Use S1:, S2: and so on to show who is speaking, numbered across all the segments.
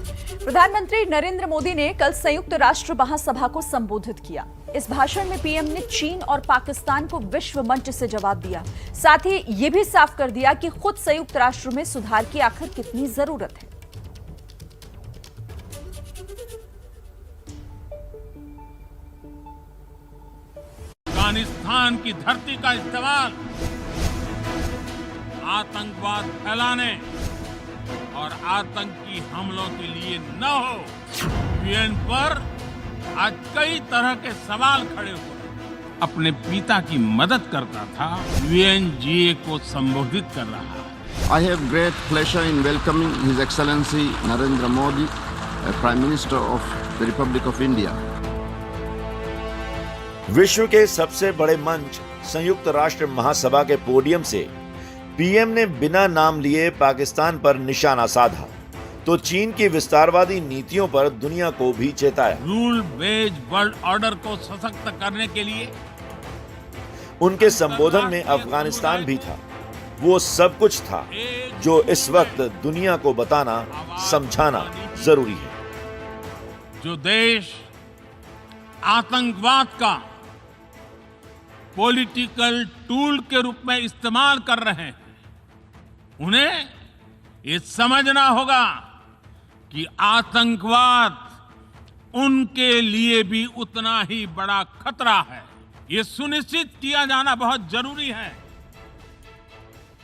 S1: प्रधानमंत्री नरेंद्र मोदी ने कल संयुक्त राष्ट्र महासभा को संबोधित किया। इस भाषण में पीएम ने चीन और पाकिस्तान को विश्व मंच से जवाब दिया। साथ ही ये भी साफ कर दिया कि खुद संयुक्त राष्ट्र में सुधार की आखिर कितनी जरूरत है।
S2: अफगानिस्तान की धरती का इस्तेमाल आतंकवाद फैलाने और आतंकी हमलों के लिए न हो। यूएन पर आज कई तरह के सवाल खड़े हुए। अपने पिता की मदद करता था, यूएनजीए को संबोधित कर रहा है।
S3: I have great pleasure in welcoming His Excellency Narendra Modi, Prime Minister of the Republic of India.
S4: विश्व के सबसे बड़े मंच संयुक्त राष्ट्र महासभा के पोडियम से पीएम ने बिना नाम लिए पाकिस्तान पर निशाना साधा तो चीन की विस्तारवादी नीतियों पर दुनिया को भी चेताया।
S2: रूल बेस्ड वर्ल्ड ऑर्डर को सशक्त करने के लिए
S4: उनके संबोधन में अफगानिस्तान भी था। वो सब कुछ था जो इस वक्त दुनिया को बताना, समझाना जरूरी है।
S2: जो देश आतंकवाद का पॉलिटिकल टूल के रूप में इस्तेमाल कर रहे हैं, उन्हें ये समझना होगा कि आतंकवाद उनके लिए भी उतना ही बड़ा खतरा है। ये सुनिश्चित किया जाना बहुत जरूरी है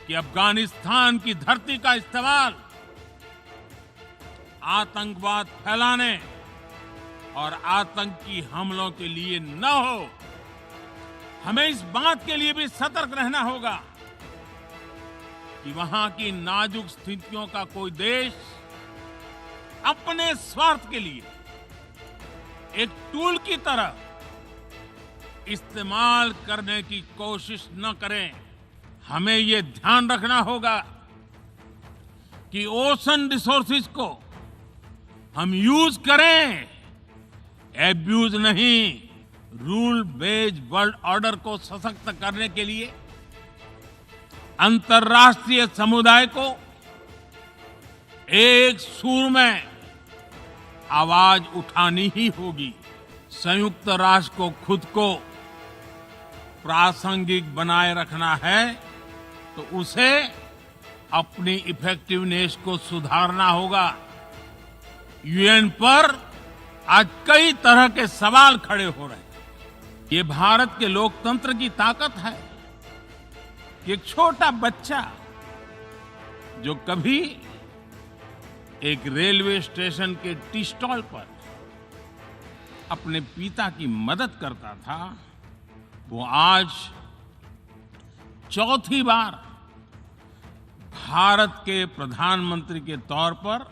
S2: कि अफगानिस्तान की धरती का इस्तेमाल आतंकवाद फैलाने और आतंकी हमलों के लिए न हो। हमें इस बात के लिए भी सतर्क रहना होगा कि वहां की नाजुक स्थितियों का कोई देश अपने स्वार्थ के लिए एक टूल की तरह इस्तेमाल करने की कोशिश न करें। हमें यह ध्यान रखना होगा कि ओशन रिसोर्सेज को हम यूज करें, एब्यूज नहीं। रूल बेस्ड वर्ल्ड ऑर्डर को सशक्त करने के लिए अंतर्राष्ट्रीय समुदाय को एक सुर में आवाज उठानी ही होगी। संयुक्त राष्ट्र को खुद को प्रासंगिक बनाए रखना है तो उसे अपनी इफेक्टिवनेस को सुधारना होगा। यूएन पर आज कई तरह के सवाल खड़े हो रहे हैं। ये भारत के लोकतंत्र की ताकत है कि एक छोटा बच्चा जो कभी एक रेलवे स्टेशन के टी स्टॉल पर अपने पिता की मदद करता था, वो आज चौथी बार भारत के प्रधानमंत्री के तौर पर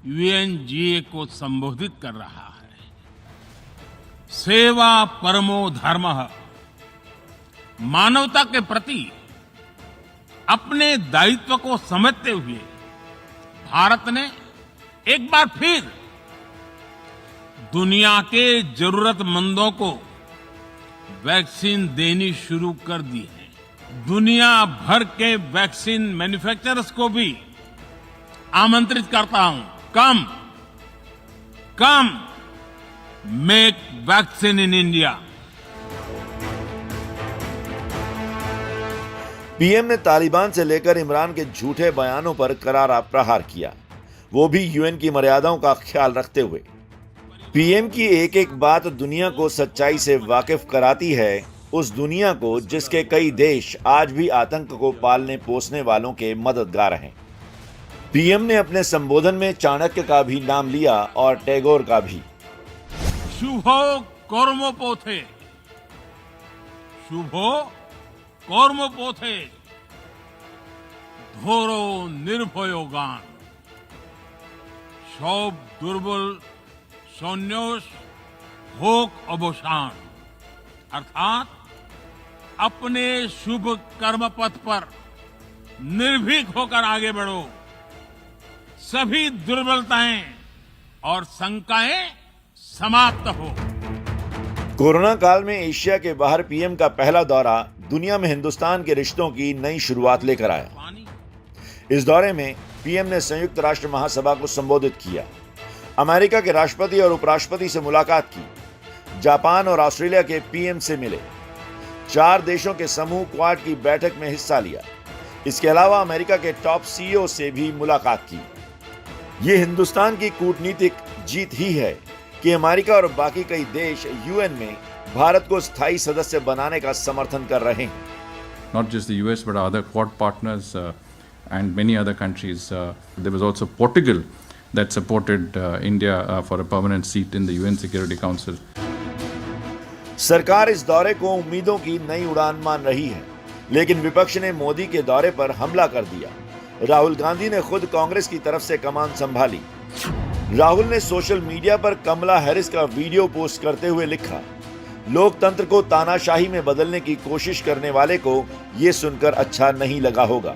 S2: यूएनजीए को संबोधित कर रहा है। सेवा परमो धर्मः, मानवता के प्रति अपने दायित्व को समझते हुए भारत ने एक बार फिर दुनिया के जरूरतमंदों को वैक्सीन देनी शुरू कर दी है। दुनिया भर के वैक्सीन मैन्युफैक्चरर्स को भी आमंत्रित करता हूं, कम make vaccine in India.
S4: PM ने तालिबान से लेकर इमरान के झूठे बयानों पर करारा प्रहार किया, वो भी यूएन की मर्यादाओं का ख्याल रखते हुए। पीएम की एक एक बात दुनिया को सच्चाई से वाकिफ कराती है, उस दुनिया को जिसके कई देश आज भी आतंक को पालने पोसने वालों के मददगार हैं। पीएम ने अपने संबोधन में चाणक्य का भी नाम लिया और टैगोर का भी।
S2: शुभो कर्मपोथे, शुभो कर्मपोथे, धोरो निर्भयो गान, सौब दुर्बल सौन्योष भोग अवसान। अर्थात अपने शुभ कर्म पथ पर निर्भीक होकर आगे बढ़ो, सभी दुर्बलताएं और शंकाएं समाप्त हो।
S4: कोरोना काल में एशिया के बाहर पीएम का पहला दौरा दुनिया में हिंदुस्तान के रिश्तों की नई शुरुआत लेकर आया। इस दौरे में पीएम ने संयुक्त राष्ट्र महासभा को संबोधित किया। अमेरिका के राष्ट्रपति और उपराष्ट्रपति से मुलाकात की। जापान और ऑस्ट्रेलिया के पीएम से मिले। 4 देशों के समूह क्वाड की बैठक में हिस्सा लिया। इसके अलावा अमेरिका के टॉप सीईओ से भी मुलाकात की। ये हिंदुस्तान की कूटनीतिक जीत ही है कि अमेरिका और बाकी कई देश यूएन में भारत को स्थायी सदस्य बनाने का समर्थन कर रहे हैं।
S5: Not just the US, but other Quad partners and many other countries. There was also Portugal that supported India for a permanent seat in the UN Security Council.
S4: सरकार इस दौरे को उम्मीदों की नई उड़ान मान रही है, लेकिन विपक्ष ने मोदी के दौरे पर हमला कर दिया। राहुल गांधी ने खुद कांग्रेस की तरफ से कमान संभाली। राहुल ने सोशल मीडिया पर कमला हैरिस का वीडियो पोस्ट करते हुए लिखा, लोकतंत्र को तानाशाही में बदलने की कोशिश करने वाले को यह सुनकर अच्छा नहीं लगा होगा।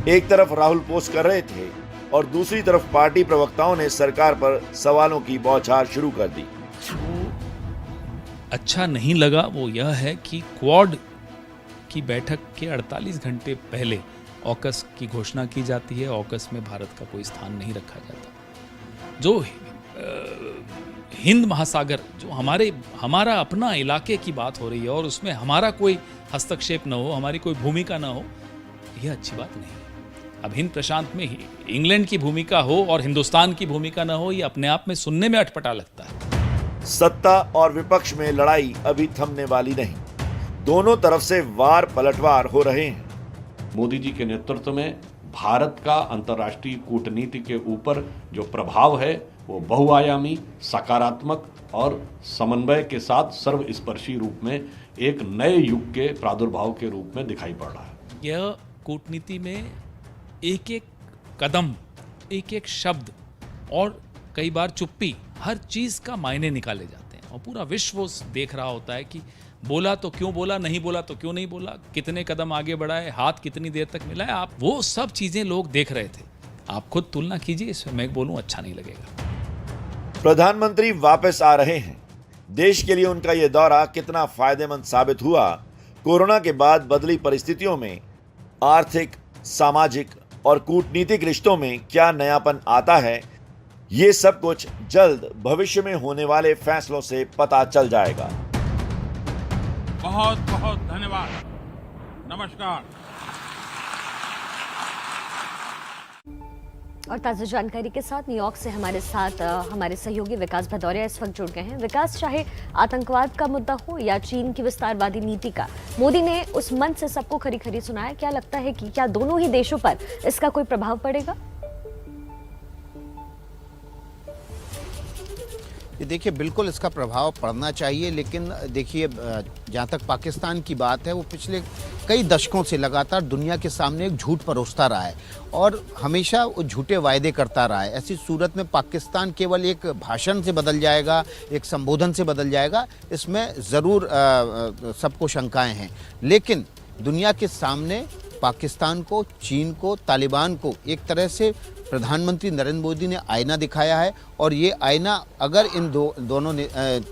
S4: एक तरफ राहुल पोस्ट कर रहे थे और दूसरी तरफ पार्टी प्रवक्ताओं ने सरकार पर सवालों की बौछार शुरू कर दी।
S6: अच्छा नहीं लगा वो यह है कि क्वाड की बैठक के 48 घंटे पहले ऑकस की घोषणा की जाती है। ऑकस में भारत का कोई स्थान नहीं रखा जाता। जो हिंद महासागर, जो हमारा अपना इलाके की बात हो रही है और उसमें हमारा कोई हस्तक्षेप न हो, हमारी कोई भूमिका न हो, यह अच्छी बात नहीं है। अब हिंद प्रशांत में ही इंग्लैंड की भूमिका हो और हिंदुस्तान की भूमिका न हो, यह अपने आप में सुनने में अटपटा लगता है।
S4: सत्ता और विपक्ष में लड़ाई अभी थमने वाली नहीं। दोनों तरफ से वार पलटवार हो रहे हैं।
S7: मोदी जी के नेतृत्व में भारत का अंतर्राष्ट्रीय कूटनीति के ऊपर जो प्रभाव है वो बहुआयामी, सकारात्मक और समन्वय के साथ सर्वस्पर्शी रूप में एक नए युग के प्रादुर्भाव के रूप में दिखाई पड़ रहा है।
S6: यह कूटनीति में एक एक कदम, एक एक शब्द और कई बार चुप्पी, हर चीज का मायने निकाले जाते हैं और पूरा विश्व देख रहा होता है कि बोला तो क्यों बोला, नहीं बोला तो क्यों नहीं बोला, कितने कदम आगे बढ़ाए, हाथ कितनी देर तक मिलाए। आप वो सब चीजें लोग देख रहे थे। आप खुद तुलना कीजिए, इसमें मैं बोलूं अच्छा नहीं लगेगा।
S4: प्रधानमंत्री वापस आ रहे हैं। देश के लिए उनका यह दौरा कितना फायदेमंद साबित हुआ, कोरोना के बाद बदली परिस्थितियों में आर्थिक, सामाजिक और कूटनीतिक रिश्तों में क्या नयापन आता है, ये सब कुछ जल्द भविष्य में होने वाले फैसलों से पता चल जाएगा।
S2: बहुत बहुत धन्यवाद। नमस्कार।
S8: और ताज़ा जानकारी के साथ न्यूयॉर्क से हमारे साथ हमारे सहयोगी विकास भदौरिया इस वक्त जुड़ गए हैं। विकास, चाहे आतंकवाद का मुद्दा हो या चीन की विस्तारवादी नीति का, मोदी ने उस मंच से सबको खरी खरी सुनाया। क्या लगता है कि क्या दोनों ही देशों पर इसका कोई प्रभाव पड़ेगा?
S9: देखिए, बिल्कुल इसका प्रभाव पड़ना चाहिए, लेकिन देखिए जहाँ तक पाकिस्तान की बात है, वो पिछले कई दशकों से लगातार दुनिया के सामने एक झूठ परोसता रहा है और हमेशा वो झूठे वायदे करता रहा है। ऐसी सूरत में पाकिस्तान केवल एक भाषण से बदल जाएगा, एक संबोधन से बदल जाएगा, इसमें ज़रूर सबको शंकाएं हैं। लेकिन दुनिया के सामने पाकिस्तान को, चीन को, तालिबान को एक तरह से प्रधानमंत्री नरेंद्र मोदी ने आईना दिखाया है और ये आईना अगर इन दोनों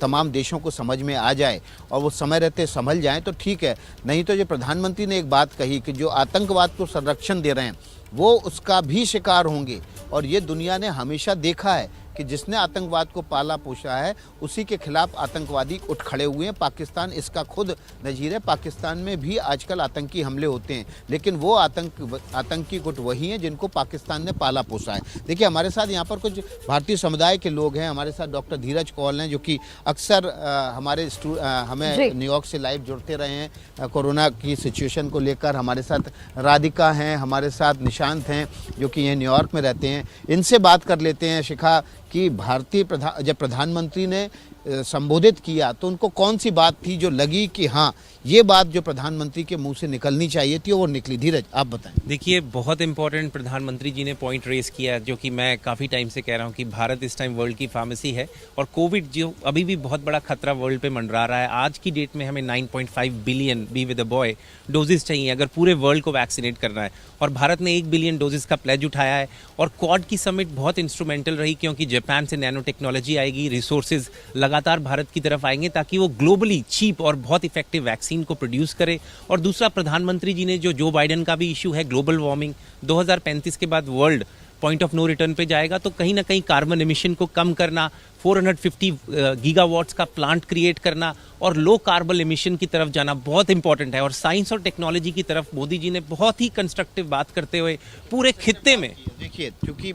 S9: तमाम देशों को समझ में आ जाए और वो समय रहते संभल जाएं तो ठीक है। नहीं तो जो प्रधानमंत्री ने एक बात कही कि जो आतंकवाद को संरक्षण दे रहे हैं वो उसका भी शिकार होंगे। और ये दुनिया ने हमेशा देखा है कि जिसने आतंकवाद को पाला पोषा है उसी के खिलाफ आतंकवादी उठ खड़े हुए हैं। पाकिस्तान इसका खुद नज़ीर है। पाकिस्तान में भी आजकल आतंकी हमले होते हैं, लेकिन वो आतंकी गुट वही हैं जिनको पाकिस्तान ने पाला पोसा है। देखिए, हमारे साथ यहाँ पर कुछ भारतीय समुदाय के लोग हैं। हमारे साथ डॉक्टर धीरज कौल हैं, जो कि अक्सर हमें न्यूयॉर्क से लाइव जुड़ते रहे हैं कोरोना की सिचुएशन को लेकर। हमारे साथ राधिका हैं, हमारे साथ निशांत हैं जो कि ये न्यूयॉर्क में रहते हैं। इनसे बात कर लेते हैं। शिखा, कि जब प्रधानमंत्री ने संबोधित किया तो उनको कौन सी बात थी जो लगी कि हाँ, ये बात जो प्रधानमंत्री के मुंह से निकलनी चाहिए थी वो निकली? धीरज, आप बताएं।
S10: देखिए, बहुत इंपॉर्टेंट प्रधानमंत्री जी ने पॉइंट रेस किया, जो कि मैं काफ़ी टाइम से कह रहा हूँ कि भारत इस टाइम वर्ल्ड की फार्मेसी है और कोविड जो अभी भी बहुत बड़ा खतरा वर्ल्ड पे मंडरा रहा है। आज की डेट में हमें 9.5 billion be with a boy doses चाहिए अगर पूरे वर्ल्ड को वैक्सीनेट करना है, और भारत ने 1 बिलियन डोजेस का प्लेज उठाया है। और क्वाड की समिट बहुत इंस्ट्रूमेंटल रही, क्योंकि जापान से नैनो टेक्नोलॉजी आएगी, रिसोर्सेज लगातार भारत की तरफ आएंगे ताकि वो ग्लोबली चीप और बहुत इफेक्टिव वैक्सीन वैक्सीन को प्रोड्यूस करे। और दूसरा, प्रधानमंत्री जी ने जो बाइडेन का भी इशू है ग्लोबल वार्मिंग, 2035 के बाद world point of no return पे जाएगा, तो कहीं ना कहीं कार्बन एमिशन को कम करना, 450 गीगावाट्स का प्लांट क्रिएट करना और लो कार्बन एमिशन की तरफ जाना बहुत इंपॉर्टेंट है। और साइंस और टेक्नोलॉजी की तरफ मोदी जी ने बहुत ही कंस्ट्रक्टिव बात करते हुए पूरे खित्ते में,
S9: देखिए क्योंकि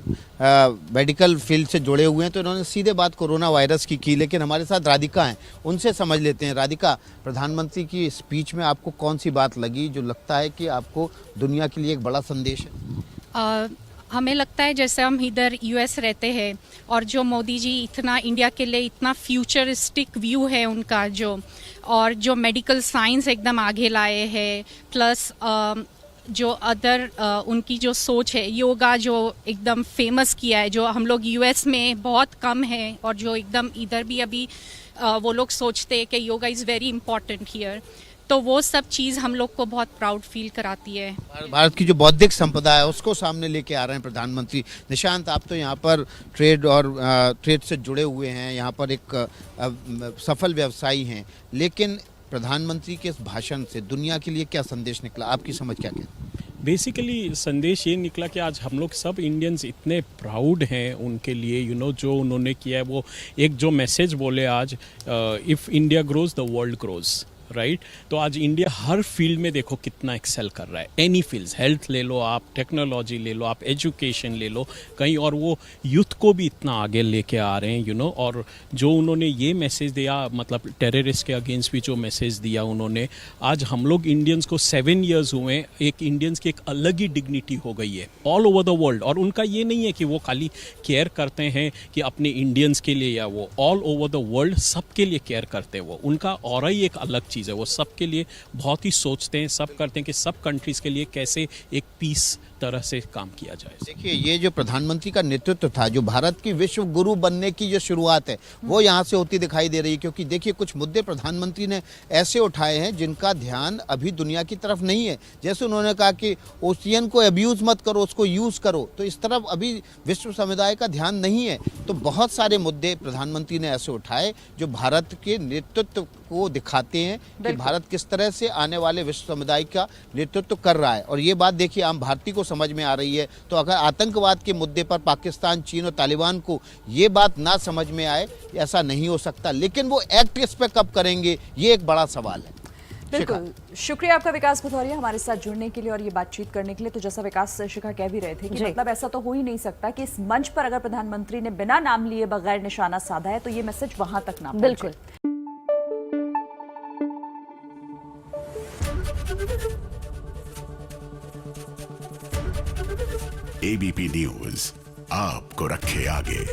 S9: मेडिकल फील्ड से जुड़े हुए हैं तो इन्होंने सीधे बात कोरोना वायरस की, लेकिन हमारे साथ राधिका हैं, उनसे समझ लेते हैं। राधिका, प्रधानमंत्री की स्पीच में आपको कौन सी बात लगी जो लगता है कि आपको दुनिया के लिए एक बड़ा संदेश है?
S11: हमें लगता है जैसे हम इधर यूएस रहते हैं और जो मोदी जी इतना इंडिया के लिए इतना फ्यूचरिस्टिक व्यू है उनका, और जो मेडिकल साइंस एकदम आगे लाए हैं, प्लस जो अदर उनकी जो सोच है, योगा जो एकदम फेमस किया है, जो हम लोग यूएस में बहुत कम है और जो एकदम इधर भी अभी वो लोग सोचते हैं कि yoga is very important here, तो वो सब चीज़ हम लोग को बहुत प्राउड फील कराती है।
S9: भारत की जो बौद्धिक संपदा है उसको सामने लेके आ रहे हैं प्रधानमंत्री। निशांत, आप तो यहाँ पर ट्रेड से जुड़े हुए हैं, यहाँ पर एक सफल व्यवसायी हैं, लेकिन प्रधानमंत्री के इस भाषण से दुनिया के लिए क्या संदेश निकला? आपकी समझ क्या है?
S6: बेसिकली संदेश ये निकला कि आज हम लोग सब इंडियंस इतने प्राउड हैं उनके लिए, जो उन्होंने किया है। वो एक जो मैसेज बोले आज, if India grows the world grows, right. तो आज इंडिया हर फील्ड में देखो कितना एक्सेल कर रहा है, एनी फील्ड्स, हेल्थ ले लो आप, टेक्नोलॉजी ले लो आप, एजुकेशन ले लो कहीं, और वो यूथ को भी इतना आगे लेके आ रहे हैं, और जो उन्होंने ये मैसेज दिया, मतलब टेररिस्ट के अगेंस्ट भी जो मैसेज दिया उन्होंने, आज हम लोग इंडियंस को 7 इयर्स हुए, एक इंडियंस की एक अलग ही डिग्निटी हो गई है ऑल ओवर द वर्ल्ड। और उनका ये नहीं है कि वो खाली केयर करते हैं कि अपने इंडियंस के लिए, या वो ऑल ओवर द वर्ल्ड सबके लिए केयर करते हैं। वो उनका और ही एक अलग चीज़ है, वो सबके लिए बहुत ही सोचते हैं, सब करते हैं कि सब कंट्रीज के लिए कैसे एक पीस तरह से काम किया जाए।
S9: देखिए, ये जो प्रधानमंत्री का नेतृत्व था, जो भारत की विश्व गुरु बनने की जो शुरुआत है, वो यहाँ से होती दिखाई दे रही है। क्योंकि देखिए, कुछ मुद्दे प्रधानमंत्री ने ऐसे उठाए हैं जिनका ध्यान अभी दुनिया की तरफ नहीं है। जैसे उन्होंने कहा कि ओशियन को अब्यूज मत करो, उसको यूज करो, तो इस तरफ अभी विश्व समुदाय का ध्यान नहीं है। तो बहुत सारे मुद्दे प्रधानमंत्री ने ऐसे उठाए जो भारत के नेतृत्व को दिखाते हैं कि भारत किस तरह से आने वाले विश्व समुदाय का नेतृत्व कर रहा है। और ये बात देखिए आम भारतीय को समझ में आ रही है। तो अगर आतंकवाद के मुद्दे पर पाकिस्तान, चीन और तालिबान को ये बात ना समझ में आए, ऐसा नहीं हो सकता, लेकिन वो एक्ट इस पे कब करेंगे, ये एक बड़ा सवाल है।
S1: बिल्कुल, शुक्रिया आपका विकास भदौरिया हमारे साथ जुड़ने के लिए और ये बातचीत करने के लिए। तो जैसा विकास शिखा कह भी रहे थे कि मतलब ऐसा तो हो ही नहीं सकता कि इस मंच पर अगर प्रधानमंत्री ने बिना नाम लिए बगैर निशाना साधा है तो ये मैसेज वहां तक ना पहुंचे।
S8: बिल्कुल।
S12: एबीपी न्यूज आपको रखे आगे।